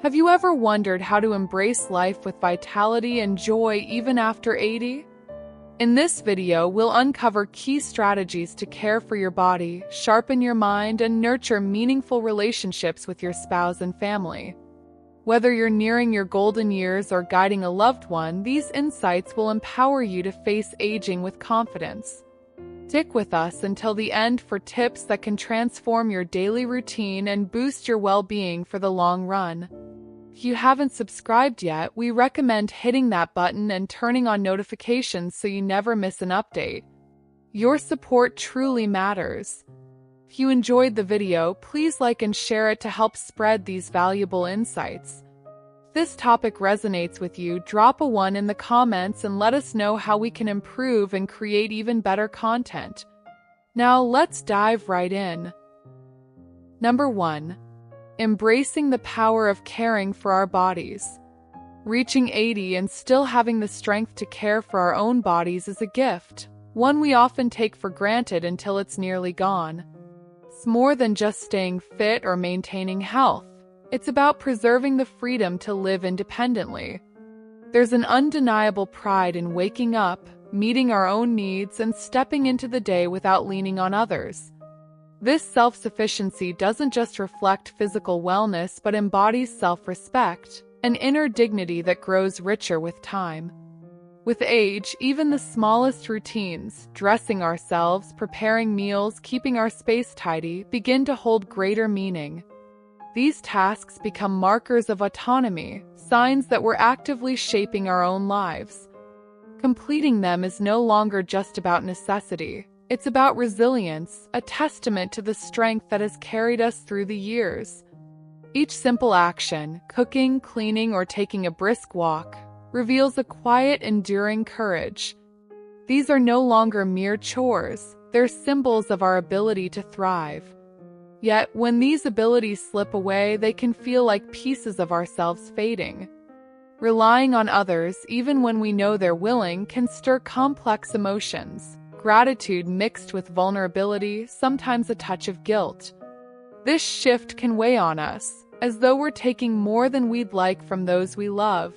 Have you ever wondered how to embrace life with vitality and joy even after 80? In this video, we'll uncover key strategies to care for your body, sharpen your mind, and nurture meaningful relationships with your spouse and family. Whether you're nearing your golden years or guiding a loved one, these insights will empower you to face aging with confidence. Stick with us until the end for tips that can transform your daily routine and boost your well-being for the long run. If you haven't subscribed yet, we recommend hitting that button and turning on notifications so you never miss an update. Your support truly matters. If you enjoyed the video, please like and share it to help spread these valuable insights. If this topic resonates with you, drop a 1 in the comments and let us know how we can improve and create even better content. Now let's dive right in. Number 1. Embracing the power of caring for our bodies. Reaching 80 and still having the strength to care for our own bodies is a gift, one we often take for granted until it's nearly gone. It's more than just staying fit or maintaining health. It's about preserving the freedom to live independently. There's an undeniable pride in waking up, meeting our own needs, and stepping into the day without leaning on others. This self-sufficiency doesn't just reflect physical wellness but embodies self-respect, an inner dignity that grows richer with time. With age, even the smallest routines, dressing ourselves, preparing meals, keeping our space tidy, begin to hold greater meaning. These tasks become markers of autonomy, signs that we're actively shaping our own lives. Completing them is no longer just about necessity. It's about resilience, a testament to the strength that has carried us through the years. Each simple action, cooking, cleaning, or taking a brisk walk, reveals a quiet, enduring courage. These are no longer mere chores, they're symbols of our ability to thrive. Yet, when these abilities slip away, they can feel like pieces of ourselves fading. Relying on others, even when we know they're willing, can stir complex emotions. Gratitude mixed with vulnerability, sometimes a touch of guilt. This shift can weigh on us, as though we're taking more than we'd like from those we love.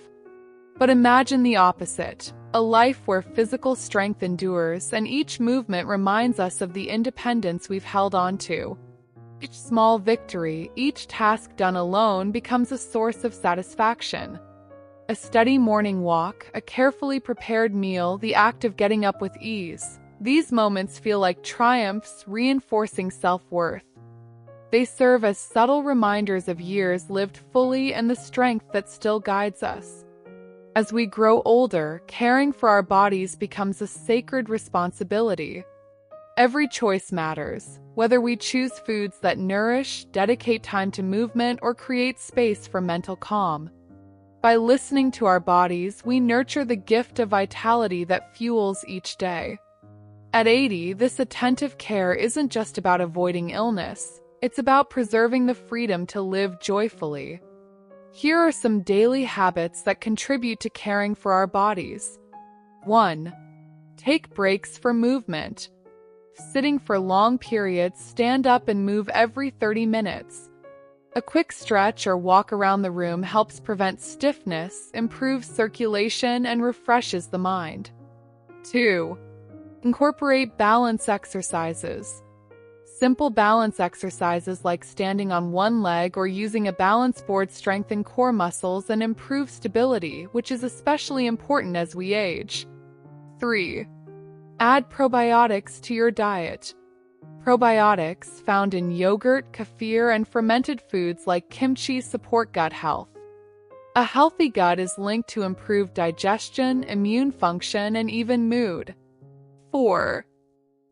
But imagine the opposite, a life where physical strength endures and each movement reminds us of the independence we've held on to. Each small victory, each task done alone becomes a source of satisfaction. A steady morning walk, a carefully prepared meal, the act of getting up with ease. These moments feel like triumphs, reinforcing self-worth. They serve as subtle reminders of years lived fully and the strength that still guides us. As we grow older, caring for our bodies becomes a sacred responsibility. Every choice matters, whether we choose foods that nourish, dedicate time to movement, or create space for mental calm. By listening to our bodies, we nurture the gift of vitality that fuels each day. At 80, this attentive care isn't just about avoiding illness, it's about preserving the freedom to live joyfully. Here are some daily habits that contribute to caring for our bodies. 1. Take breaks for movement. Sitting for long periods, stand up and move every 30 minutes. A quick stretch or walk around the room helps prevent stiffness, improves circulation, and refreshes the mind. 2. Incorporate balance exercises. Simple balance exercises like standing on one leg or using a balance board strengthen core muscles and improve stability, which is especially important as we age. 3. Add probiotics to your diet. Probiotics, found in yogurt, kefir, and fermented foods like kimchi, support gut health. A healthy gut is linked to improved digestion, immune function, and even mood. 4.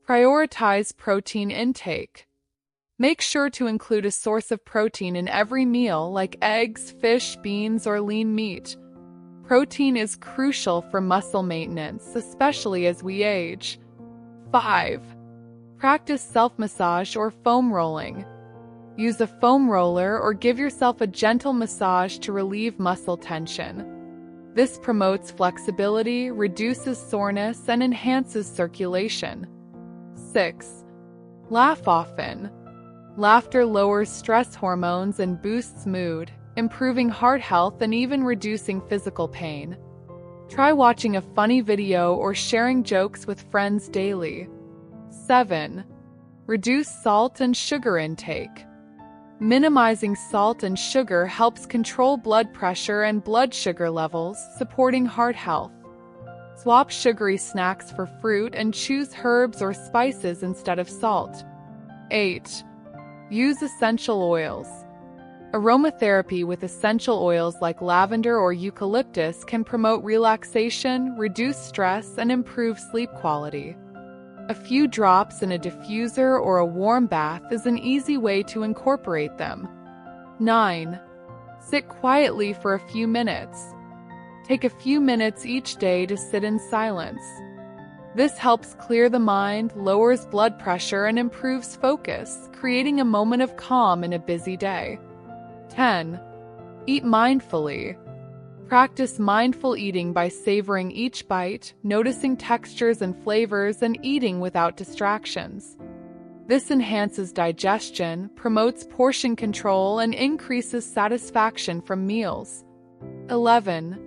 Prioritize protein intake. Make sure to include a source of protein in every meal, like eggs, fish, beans, or lean meat. Protein is crucial for muscle maintenance, especially as we age. 5. Practice self-massage or foam rolling. Use a foam roller or give yourself a gentle massage to relieve muscle tension. This promotes flexibility, reduces soreness, and enhances circulation. 6. Laugh often. Laughter lowers stress hormones and boosts mood. improving heart health and even reducing physical pain. Try watching a funny video or sharing jokes with friends daily. 7. Reduce salt and sugar intake. Minimizing salt and sugar helps control blood pressure and blood sugar levels, supporting heart health. Swap sugary snacks for fruit and choose herbs or spices instead of salt. 8. Use essential oils. Aromatherapy with essential oils like lavender or eucalyptus can promote relaxation, reduce stress, and improve sleep quality. A few drops in a diffuser or a warm bath is an easy way to incorporate them. 9. Sit quietly for a few minutes. Take a few minutes each day to sit in silence. This helps clear the mind, lowers blood pressure, and improves focus, creating a moment of calm in a busy day. 10. Eat mindfully. Practice mindful eating by savoring each bite, noticing textures and flavors, and eating without distractions. This enhances digestion, promotes portion control, and increases satisfaction from meals. 11.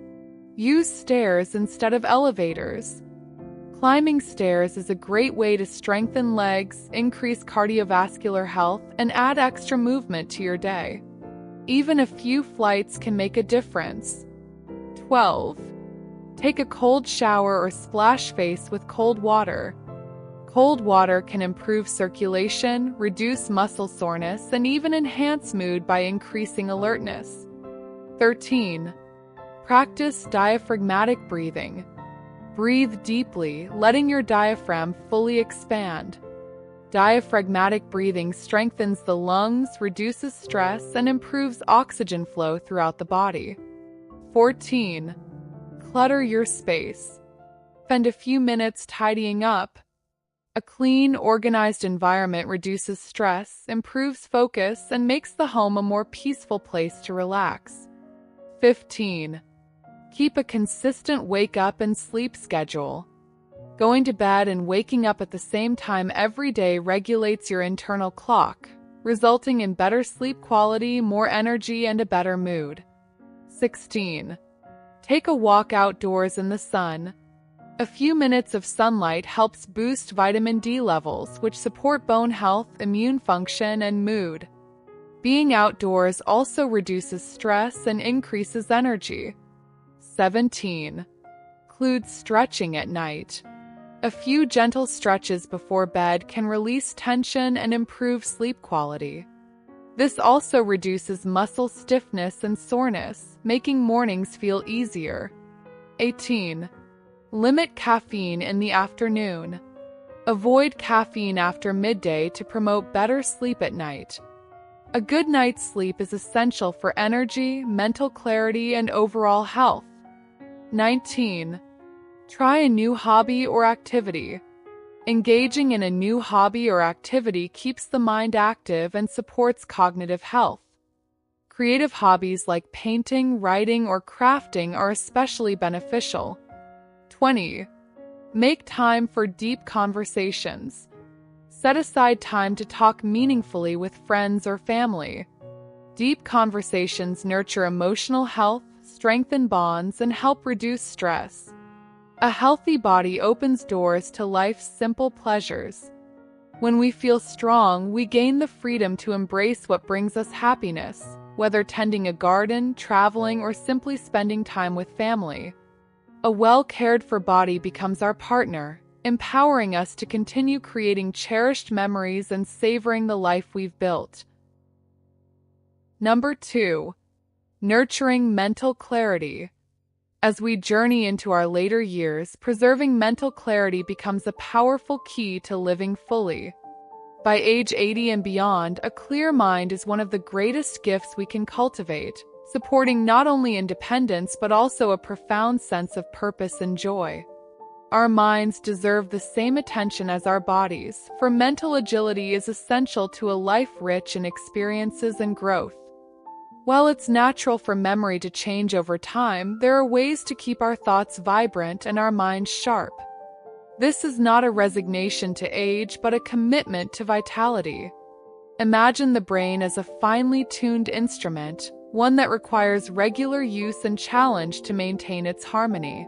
Use stairs instead of elevators. Climbing stairs is a great way to strengthen legs, increase cardiovascular health, and add extra movement to your day. Even a few flights can make a difference. 12. Take a cold shower or splash face with cold water. Cold water can improve circulation, reduce muscle soreness, and even enhance mood by increasing alertness. 13. Practice diaphragmatic breathing. Breathe deeply, letting your diaphragm fully expand. Diaphragmatic breathing strengthens the lungs, reduces stress, and improves oxygen flow throughout the body. 14. Clutter your space. Spend a few minutes tidying up. A clean, organized environment reduces stress, improves focus, and makes the home a more peaceful place to relax. 15. Keep a consistent wake-up and sleep schedule. Going to bed and waking up at the same time every day regulates your internal clock, resulting in better sleep quality, more energy, and a better mood. 16. Take a walk outdoors in the sun. A few minutes of sunlight helps boost vitamin D levels, which support bone health, immune function, and mood. Being outdoors also reduces stress and increases energy. 17. Include stretching at night. A few gentle stretches before bed can release tension and improve sleep quality. This also reduces muscle stiffness and soreness, making mornings feel easier. 18. Limit caffeine in the afternoon. Avoid caffeine after midday to promote better sleep at night. A good night's sleep is essential for energy, mental clarity, and overall health. 19. Try a new hobby or activity. Engaging in a new hobby or activity keeps the mind active and supports cognitive health. Creative hobbies like painting, writing, or crafting are especially beneficial. 20. Make time for deep conversations. Set aside time to talk meaningfully with friends or family. Deep conversations nurture emotional health, strengthen bonds, and help reduce stress. A healthy body opens doors to life's simple pleasures. When we feel strong, we gain the freedom to embrace what brings us happiness, whether tending a garden, traveling, or simply spending time with family. A well-cared-for body becomes our partner, empowering us to continue creating cherished memories and savoring the life we've built. Number 2. Nurturing mental clarity. As we journey into our later years, preserving mental clarity becomes a powerful key to living fully. By age 80 and beyond, a clear mind is one of the greatest gifts we can cultivate, supporting not only independence but also a profound sense of purpose and joy. Our minds deserve the same attention as our bodies, for mental agility is essential to a life rich in experiences and growth. While it's natural for memory to change over time, there are ways to keep our thoughts vibrant and our minds sharp. This is not a resignation to age, but a commitment to vitality. Imagine the brain as a finely tuned instrument, one that requires regular use and challenge to maintain its harmony.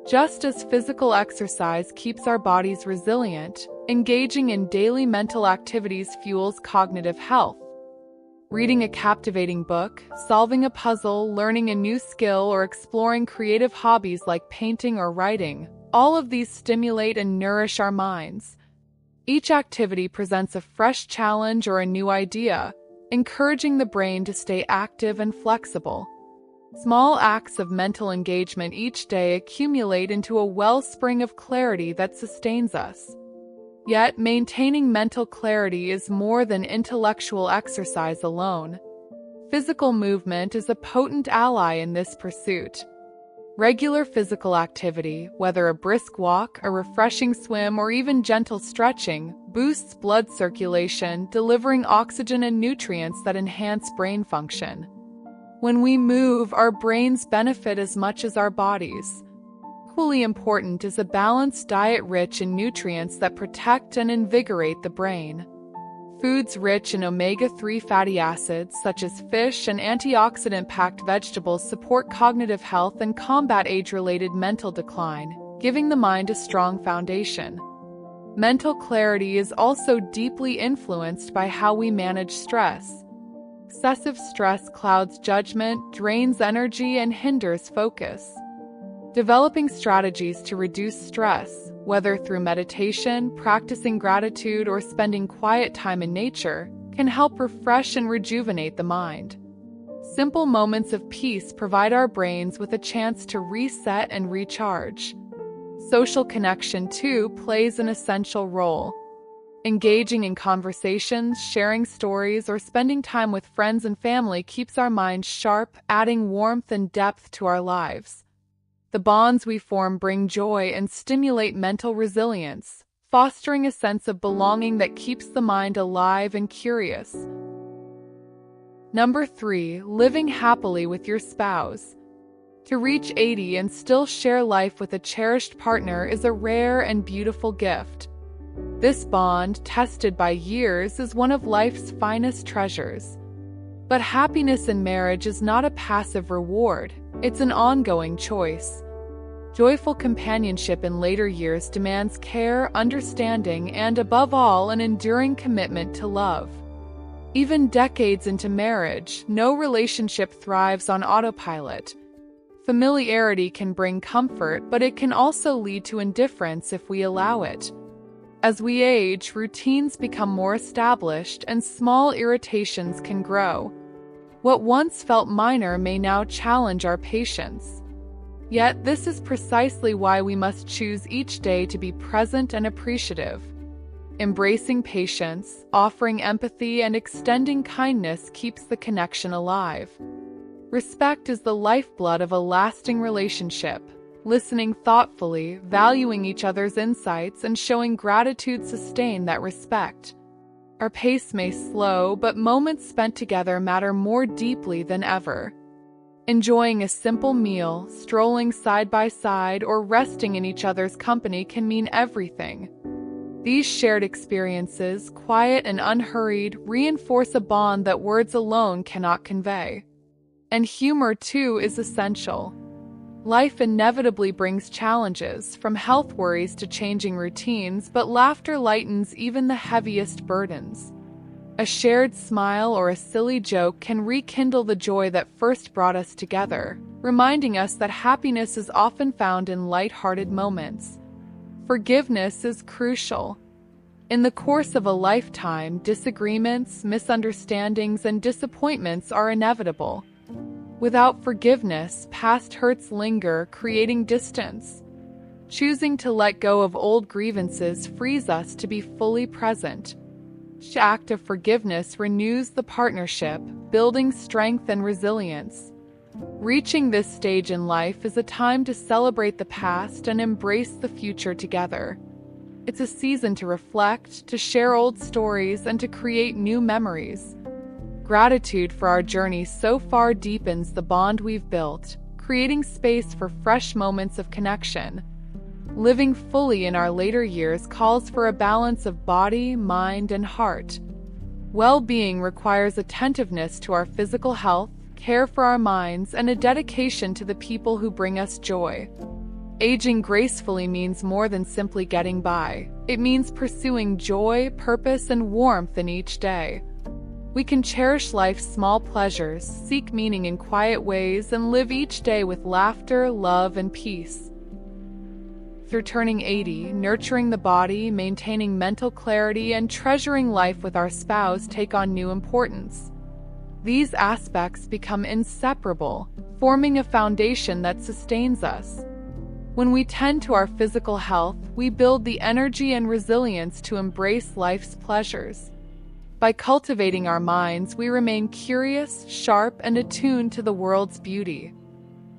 Just as physical exercise keeps our bodies resilient, engaging in daily mental activities fuels cognitive health. Reading a captivating book, solving a puzzle, learning a new skill, or exploring creative hobbies like painting or writing, all of these stimulate and nourish our minds. Each activity presents a fresh challenge or a new idea, encouraging the brain to stay active and flexible. Small acts of mental engagement each day accumulate into a wellspring of clarity that sustains us. Yet, maintaining mental clarity is more than intellectual exercise alone. Physical movement is a potent ally in this pursuit. Regular physical activity, whether a brisk walk, a refreshing swim, or even gentle stretching, boosts blood circulation, delivering oxygen and nutrients that enhance brain function. When we move, our brains benefit as much as our bodies. Equally important is a balanced diet rich in nutrients that protect and invigorate the brain. Foods rich in omega-3 fatty acids, such as fish and antioxidant-packed vegetables, support cognitive health and combat age-related mental decline, giving the mind a strong foundation. Mental clarity is also deeply influenced by how we manage stress. Excessive stress clouds judgment, drains energy, and hinders focus. Developing strategies to reduce stress, whether through meditation, practicing gratitude, or spending quiet time in nature, can help refresh and rejuvenate the mind. Simple moments of peace provide our brains with a chance to reset and recharge. Social connection, too, plays an essential role. Engaging in conversations, sharing stories, or spending time with friends and family keeps our minds sharp, adding warmth and depth to our lives. The bonds we form bring joy and stimulate mental resilience, fostering a sense of belonging that keeps the mind alive and curious. Number 3, living happily with your spouse. To reach 80 and still share life with a cherished partner is a rare and beautiful gift. This bond, tested by years, is one of life's finest treasures. But happiness in marriage is not a passive reward, it's an ongoing choice. Joyful companionship in later years demands care, understanding, and above all, an enduring commitment to love. Even decades into marriage, no relationship thrives on autopilot. Familiarity can bring comfort, but it can also lead to indifference if we allow it. As we age, routines become more established and small irritations can grow. What once felt minor may now challenge our patience. Yet, this is precisely why we must choose each day to be present and appreciative. Embracing patience, offering empathy, and extending kindness keeps the connection alive. Respect is the lifeblood of a lasting relationship. Listening thoughtfully, valuing each other's insights, and showing gratitude sustain that respect. Our pace may slow, but moments spent together matter more deeply than ever. Enjoying a simple meal, strolling side by side, or resting in each other's company can mean everything. These shared experiences, quiet and unhurried, reinforce a bond that words alone cannot convey. And humor, too, is essential. Life inevitably brings challenges, from health worries to changing routines, but laughter lightens even the heaviest burdens. A shared smile or a silly joke can rekindle the joy that first brought us together, reminding us that happiness is often found in light-hearted moments. Forgiveness is crucial. In the course of a lifetime, disagreements, misunderstandings, and disappointments are inevitable. Without forgiveness, past hurts linger, creating distance. Choosing to let go of old grievances frees us to be fully present. Each act of forgiveness renews the partnership, building strength and resilience. Reaching this stage in life is a time to celebrate the past and embrace the future together. It's a season to reflect, to share old stories, and to create new memories. Gratitude for our journey so far deepens the bond we've built, creating space for fresh moments of connection. Living fully in our later years calls for a balance of body, mind, and heart. Well-being requires attentiveness to our physical health, care for our minds, and a dedication to the people who bring us joy. Aging gracefully means more than simply getting by. It means pursuing joy, purpose, and warmth in each day. We can cherish life's small pleasures, seek meaning in quiet ways, and live each day with laughter, love, and peace. Through turning 80, nurturing the body, maintaining mental clarity, and treasuring life with our spouse take on new importance. These aspects become inseparable, forming a foundation that sustains us. When we tend to our physical health, we build the energy and resilience to embrace life's pleasures. By cultivating our minds, we remain curious, sharp, and attuned to the world's beauty.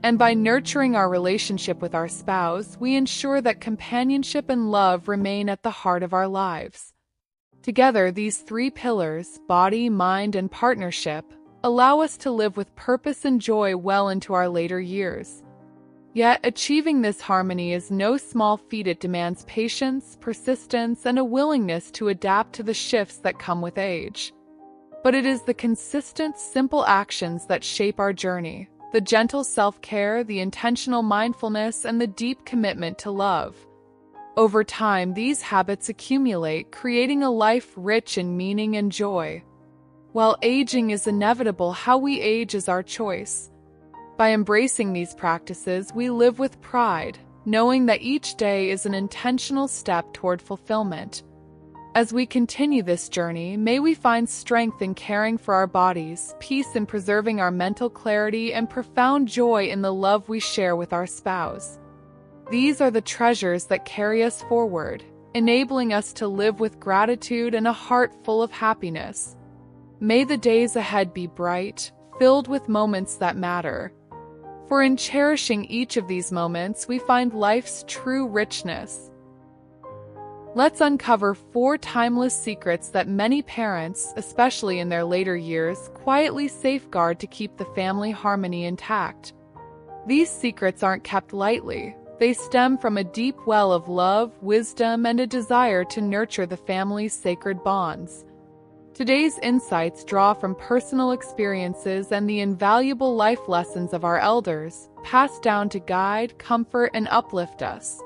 And by nurturing our relationship with our spouse, we ensure that companionship and love remain at the heart of our lives. Together, these three pillars, body, mind, and partnership, allow us to live with purpose and joy well into our later years. Yet, achieving this harmony is no small feat. It demands patience, persistence, and a willingness to adapt to the shifts that come with age. But it is the consistent, simple actions that shape our journey. The gentle self-care, the intentional mindfulness, and the deep commitment to love. Over time, these habits accumulate, creating a life rich in meaning and joy. While aging is inevitable, how we age is our choice. By embracing these practices, we live with pride, knowing that each day is an intentional step toward fulfillment. As we continue this journey, may we find strength in caring for our bodies, peace in preserving our mental clarity, and profound joy in the love we share with our spouse. These are the treasures that carry us forward, enabling us to live with gratitude and a heart full of happiness. May the days ahead be bright, filled with moments that matter. For in cherishing each of these moments, we find life's true richness. Let's uncover 4 timeless secrets that many parents, especially in their later years, quietly safeguard to keep the family harmony intact. These secrets aren't kept lightly. They stem from a deep well of love, wisdom, and a desire to nurture the family's sacred bonds. Today's insights draw from personal experiences and the invaluable life lessons of our elders, passed down to guide, comfort, and uplift us.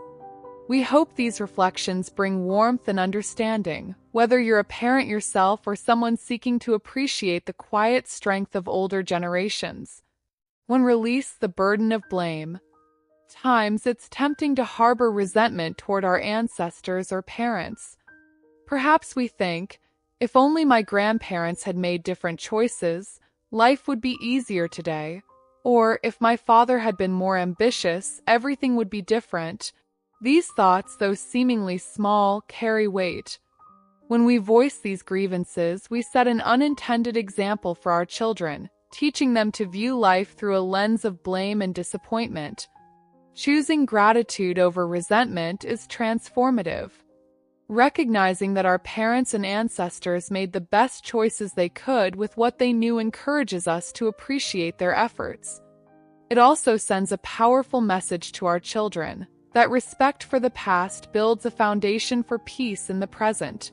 We hope these reflections bring warmth and understanding, whether you're a parent yourself or someone seeking to appreciate the quiet strength of older generations. 1. Release the burden of blame. Times it's tempting to harbor resentment toward our ancestors or parents. Perhaps we think, if only my grandparents had made different choices, life would be easier today. Or, if my father had been more ambitious, everything would be different. These thoughts, though seemingly small, carry weight. When we voice these grievances, we set an unintended example for our children, teaching them to view life through a lens of blame and disappointment. Choosing gratitude over resentment is transformative. Recognizing that our parents and ancestors made the best choices they could with what they knew encourages us to appreciate their efforts. It also sends a powerful message to our children that respect for the past builds a foundation for peace in the present.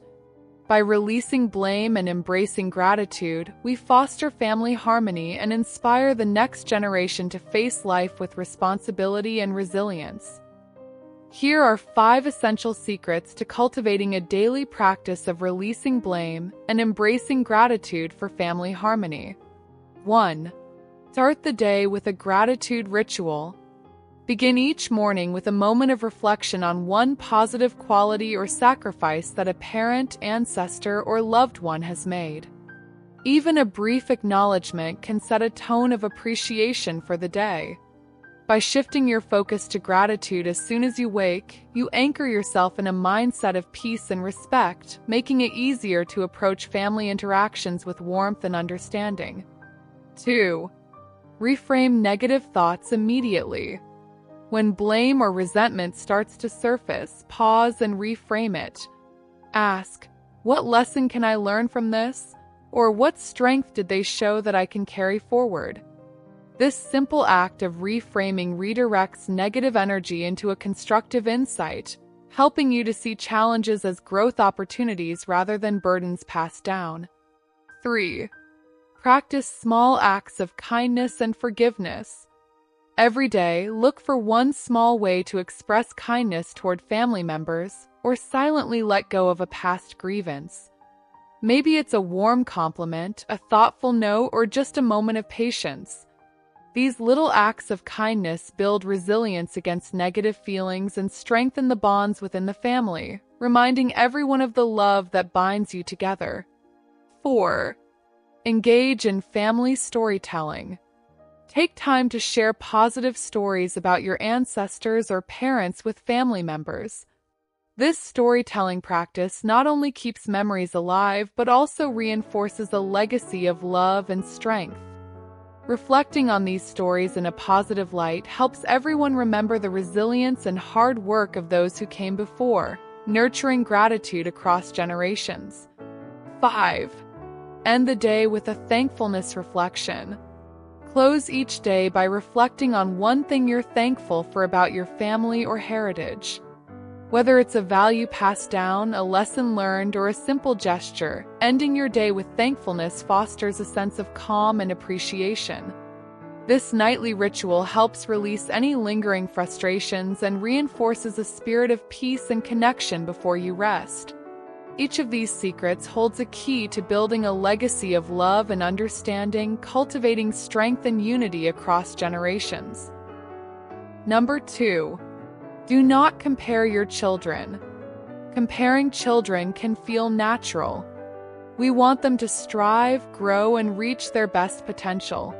By releasing blame and embracing gratitude, we foster family harmony and inspire the next generation to face life with responsibility and resilience. Here are 5 essential secrets to cultivating a daily practice of releasing blame and embracing gratitude for family harmony. 1. Start the day with a gratitude ritual. Begin each morning with a moment of reflection on one positive quality or sacrifice that a parent, ancestor, or loved one has made. Even a brief acknowledgement can set a tone of appreciation for the day. By shifting your focus to gratitude as soon as you wake, you anchor yourself in a mindset of peace and respect, making it easier to approach family interactions with warmth and understanding. 2. Reframe negative thoughts immediately. When blame or resentment starts to surface, pause and reframe it. Ask, what lesson can I learn from this? Or what strength did they show that I can carry forward? This simple act of reframing redirects negative energy into a constructive insight, helping you to see challenges as growth opportunities rather than burdens passed down. 3. Practice small acts of kindness and forgiveness. Every day, look for one small way to express kindness toward family members or silently let go of a past grievance. Maybe it's a warm compliment, a thoughtful note, or just a moment of patience. These little acts of kindness build resilience against negative feelings and strengthen the bonds within the family, reminding everyone of the love that binds you together. 4. Engage in family storytelling. Take time to share positive stories about your ancestors or parents with family members. This storytelling practice not only keeps memories alive, but also reinforces a legacy of love and strength. Reflecting on these stories in a positive light helps everyone remember the resilience and hard work of those who came before, nurturing gratitude across generations. 5. End the day with a thankfulness reflection. Close each day by reflecting on one thing you're thankful for about your family or heritage. Whether it's a value passed down, a lesson learned, or a simple gesture, ending your day with thankfulness fosters a sense of calm and appreciation. This nightly ritual helps release any lingering frustrations and reinforces a spirit of peace and connection before you rest. Each of these secrets holds a key to building a legacy of love and understanding, cultivating strength and unity across generations. Number 2. Do not compare your children. Comparing children can feel natural. We want them to strive, grow, and reach their best potential.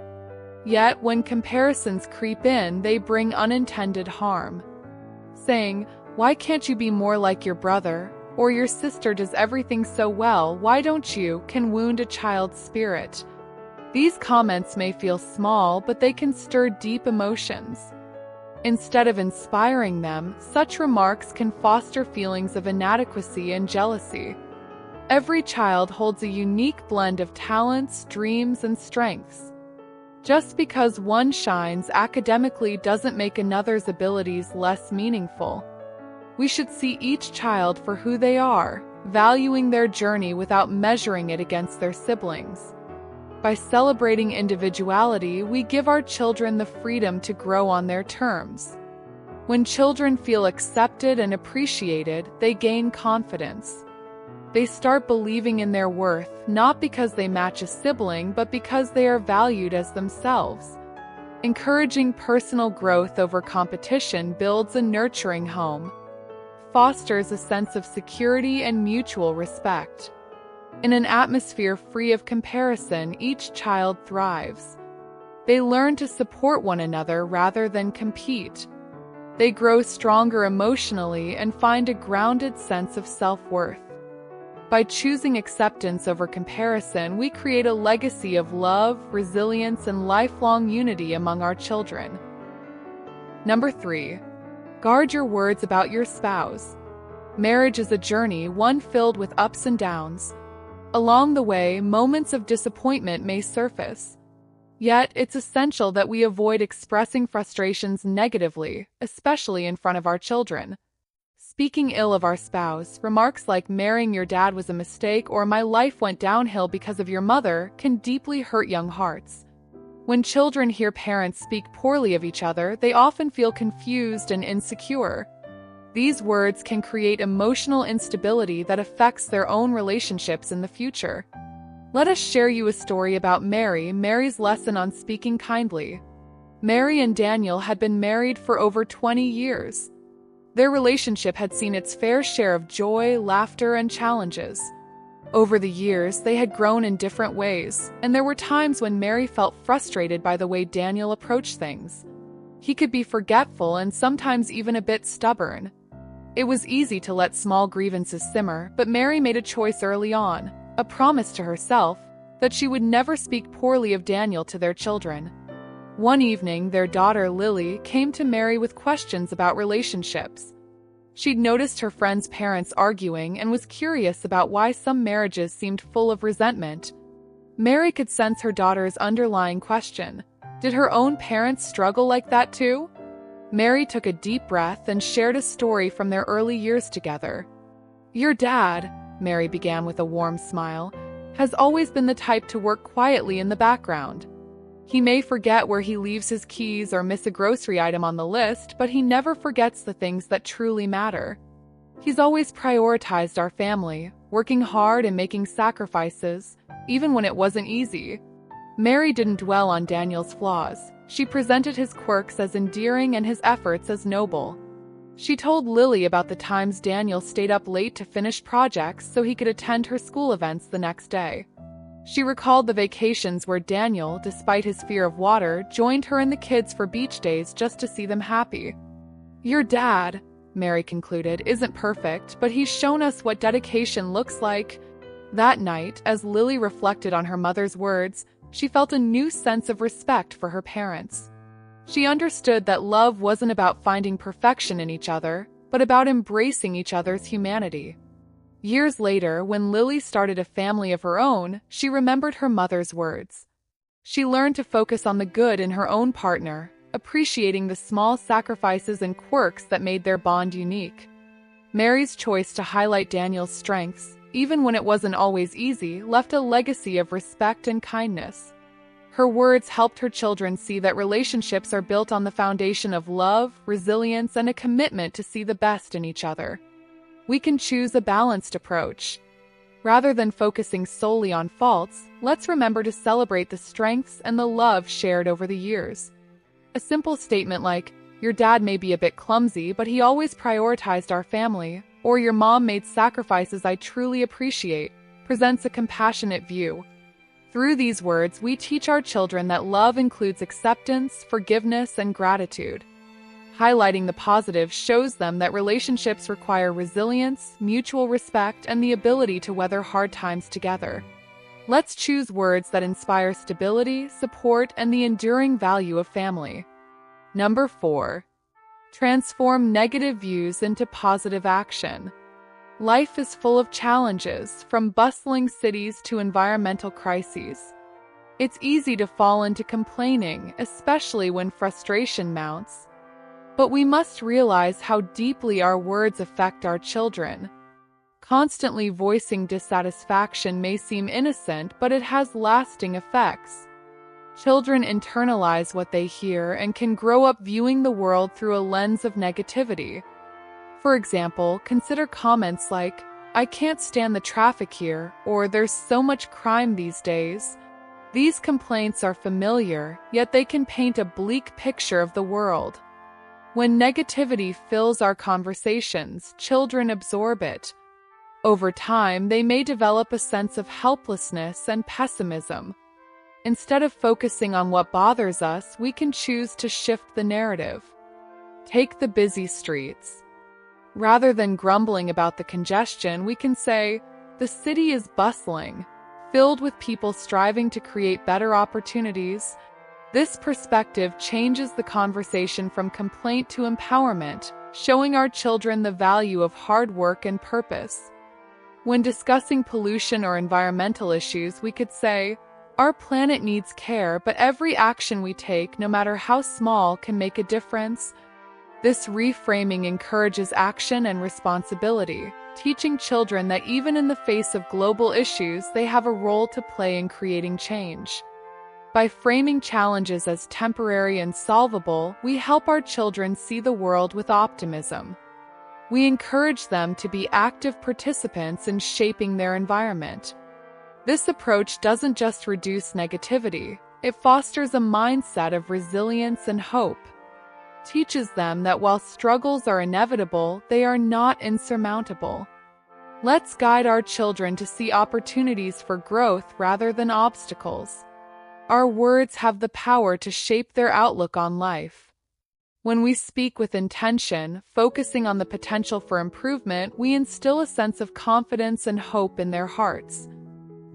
Yet, when comparisons creep in, they bring unintended harm. Saying, "Why can't you be more like your brother?" or "Your sister does everything so well, why don't you?" can wound a child's spirit. These comments may feel small, but they can stir deep emotions. Instead of inspiring them, such remarks can foster feelings of inadequacy and jealousy. Every child holds a unique blend of talents, dreams, and strengths. Just because one shines academically doesn't make another's abilities less meaningful. We should see each child for who they are, valuing their journey without measuring it against their siblings. By celebrating individuality, we give our children the freedom to grow on their terms. When children feel accepted and appreciated, they gain confidence. They start believing in their worth, not because they match a sibling, but because they are valued as themselves. Encouraging personal growth over competition builds a nurturing home, fosters a sense of security and mutual respect. In an atmosphere free of comparison, each child thrives. They learn to support one another rather than compete. They grow stronger emotionally and find a grounded sense of self-worth. By choosing acceptance over comparison, we create a legacy of love, resilience, and lifelong unity among our children. Number 3. Guard your words about your spouse. Marriage is a journey, one filled with ups and downs. Along the way, moments of disappointment may surface. Yet, it's essential that we avoid expressing frustrations negatively, especially in front of our children. Speaking ill of our spouse, remarks like "marrying your dad was a mistake" or "my life went downhill because of your mother" can deeply hurt young hearts. When children hear parents speak poorly of each other, they often feel confused and insecure. These words can create emotional instability that affects their own relationships in the future. Let us share you a story about Mary's lesson on speaking kindly. Mary and Daniel had been married for over 20 years. Their relationship had seen its fair share of joy, laughter, and challenges. Over the years, they had grown in different ways, and there were times when Mary felt frustrated by the way Daniel approached things. He could be forgetful and sometimes even a bit stubborn. It was easy to let small grievances simmer, but Mary made a choice early on, a promise to herself, that she would never speak poorly of Daniel to their children. One evening, their daughter Lily came to Mary with questions about relationships. She'd noticed her friends' parents arguing and was curious about why some marriages seemed full of resentment. Mary could sense her daughter's underlying question. Did her own parents struggle like that too? Mary took a deep breath and shared a story from their early years together. "Your dad," Mary began with a warm smile, has always been the type to work quietly in the background. He may forget where he leaves his keys or miss a grocery item on the list, but he never forgets the things that truly matter. He's always prioritized our family, working hard and making sacrifices, even when it wasn't easy. Mary didn't dwell on Daniel's flaws. She presented his quirks as endearing and his efforts as noble. She told Lily about the times Daniel stayed up late to finish projects so he could attend her school events the next day. She recalled the vacations where Daniel, despite his fear of water, joined her and the kids for beach days just to see them happy. "Your dad," Mary concluded, "isn't perfect, but he's shown us what dedication looks like." That night, as Lily reflected on her mother's words, she felt a new sense of respect for her parents. She understood that love wasn't about finding perfection in each other, but about embracing each other's humanity. Years later, when Lily started a family of her own, she remembered her mother's words. She learned to focus on the good in her own partner, appreciating the small sacrifices and quirks that made their bond unique. Mary's choice to highlight Daniel's strengths, even when it wasn't always easy, left a legacy of respect and kindness. Her words helped her children see that relationships are built on the foundation of love, resilience, and a commitment to see the best in each other. We can choose a balanced approach. Rather than focusing solely on faults, let's remember to celebrate the strengths and the love shared over the years. A simple statement like, "Your dad may be a bit clumsy, but he always prioritized our family," or "Your mom made sacrifices I truly appreciate," presents a compassionate view. Through these words, we teach our children that love includes acceptance, forgiveness, and gratitude. Highlighting the positives shows them that relationships require resilience, mutual respect, and the ability to weather hard times together. Let's choose words that inspire stability, support, and the enduring value of family. Number 4. Transform negative views into positive action. Life is full of challenges, from bustling cities to environmental crises. It's easy to fall into complaining, especially when frustration mounts. But we must realize how deeply our words affect our children. Constantly voicing dissatisfaction may seem innocent, but it has lasting effects. Children internalize what they hear and can grow up viewing the world through a lens of negativity. For example, consider comments like, "I can't stand the traffic here," or "There's so much crime these days." These complaints are familiar, yet they can paint a bleak picture of the world. When negativity fills our conversations, children absorb it. Over time, they may develop a sense of helplessness and pessimism. Instead of focusing on what bothers us, we can choose to shift the narrative. Take the busy streets. Rather than grumbling about the congestion, we can say, "The city is bustling, filled with people striving to create better opportunities." This perspective changes the conversation from complaint to empowerment, showing our children the value of hard work and purpose. When discussing pollution or environmental issues, we could say, "Our planet needs care, but every action we take, no matter how small, can make a difference." This reframing encourages action and responsibility, teaching children that even in the face of global issues, they have a role to play in creating change. By framing challenges as temporary and solvable, we help our children see the world with optimism. We encourage them to be active participants in shaping their environment. This approach doesn't just reduce negativity, it fosters a mindset of resilience and hope. Teaches them that while struggles are inevitable, they are not insurmountable. Let's guide our children to see opportunities for growth rather than obstacles. Our words have the power to shape their outlook on life. When we speak with intention, focusing on the potential for improvement, we instill a sense of confidence and hope in their hearts.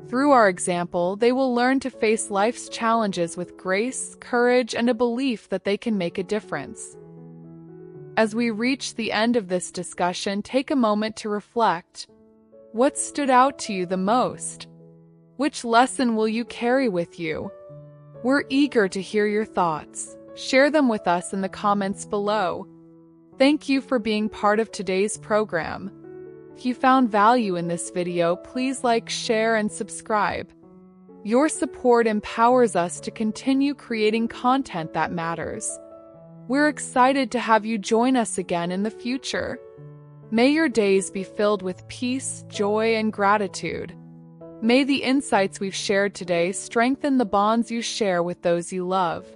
Through our example, they will learn to face life's challenges with grace, courage, and a belief that they can make a difference. As we reach the end of this discussion, take a moment to reflect. What stood out to you the most? Which lesson will you carry with you? We're eager to hear your thoughts. Share them with us in the comments below. Thank you for being part of today's program. If you found value in this video, please like, share, and subscribe. Your support empowers us to continue creating content that matters. We're excited to have you join us again in the future. May your days be filled with peace, joy, and gratitude. May the insights we've shared today strengthen the bonds you share with those you love.